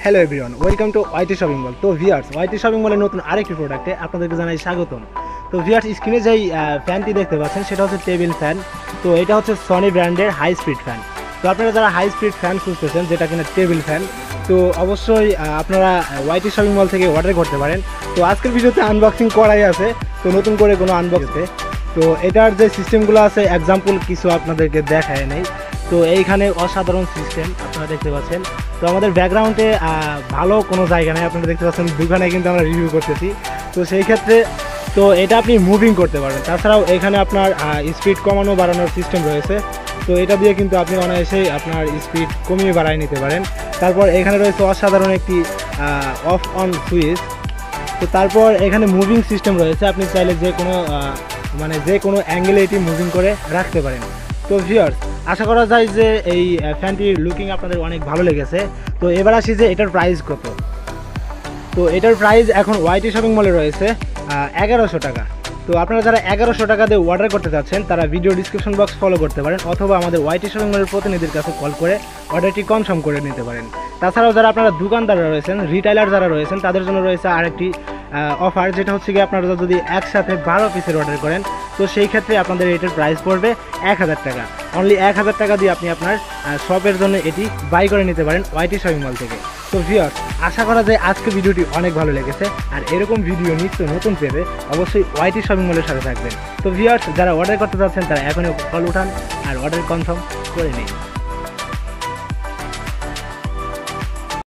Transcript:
Hello everyone, welcome to YT shopping mall. তো viewers, ওয়াইটি shopping মলের নতুন আরেকটি প্রোডাক্টে আপনাদেরকে জানাই স্বাগতম। তো ভিউয়ার্স, স্ক্রিনে যেই ফ্যানটি দেখতে পাচ্ছেন সেটা হচ্ছে টেবিল ফ্যান। তো এটা হচ্ছে সনি ব্র্যান্ডের হাই স্পিড ফ্যান। তো আপনারা যারা হাই স্পিড ফ্যান খুঁজতেছেন যেটা কিনা টেবিল ফ্যান, তো অবশ্যই আপনারা ওয়াইটি শপিং মল থেকে অর্ডার করতে পারেন। তো আজকের ভিডিওতে আনবক্সিং করাই আছে, তো নতুন করে কোনো আনবক্সে তো এটার যে সিস্টেমগুলো আছে এক্সাম্পল কিছু আপনাদেরকে দেখায় নেই। তো এইখানে অসাধারণ সিস্টেম আপনারা দেখতে পাচ্ছেন। তো আমাদের ব্যাকগ্রাউন্ডে ভালো কোনো জায়গা নেই, আপনারা দেখতে পাচ্ছেন দোকানে কিন্তু আমরা রিভিউ করতেছি। তো সেই ক্ষেত্রে তো এটা আপনি মুভিং করতে পারবেন। তাছাড়াও এখানে আপনার স্পিড কমানো বাড়ানোর সিস্টেম রয়েছে। তো এটা দিয়ে কিন্তু আপনি অনায়াসেই আপনার স্পিড কমিয়ে বাড়ায় নিতে পারেন। তারপর এখানে রয়েছে অসাধারণ একটি অফ অন সুইচ। তো তারপর এখানে মুভিং সিস্টেম রয়েছে, আপনি চাইলে যে কোনো অ্যাঙ্গেলে এটি মুভিং করে রাখতে পারেন। তো ভিউয়ার্স, আশা করা যায় যে এই ফ্যানটির লুকিং আপনাদের অনেক ভালো লেগেছে। তো এবার আসি যে এটার প্রাইস কত। তো এটার প্রাইস এখন ওয়াইটি শপিং মলে রয়েছে 1100 টাকা। তো আপনারা যারা 1100 টাকা দিয়ে অর্ডার করতে চাচ্ছেন তারা ভিডিও ডিসক্রিপশন বক্স ফলো করতে পারেন, অথবা আমাদের ওয়াইটি শপিং মলের প্রতিনিধির কাছে কল করে অর্ডারটি কনফার্ম করে নিতে পারেন। তাছাড়াও যারা আপনারা দোকানদাররা রয়েছেন, রিটেইলার যারা রয়েছেন, তাদের জন্য রয়েছে আরেকটি অফার, যেটা হচ্ছে কি আপনারা যদি একসাথে 12 পিসের অর্ডার করেন তো সেই ক্ষেত্রে আপনাদের এটার প্রাইস পড়বে 1000 টাকা। অনলি 1000 টাকা দিয়ে আপনি আপনার শপের জন্য এটি বাই করে নিতে পারেন ওয়াইটি শপিং মল থেকে। তো ভিউয়ার্স, আশা করা যায় আজকে ভিডিওটি অনেক ভালো লেগেছে, আর এরকম ভিডিও নিত্য নতুন পেতে অবশ্যই ওয়াইটি শপিং মলের সাথে থাকবেন। তো ভিউয়ার্স, যারা অর্ডার করতে চাচ্ছেন তারা এখনই কল উঠান আর অর্ডার কনফার্ম করে নিন।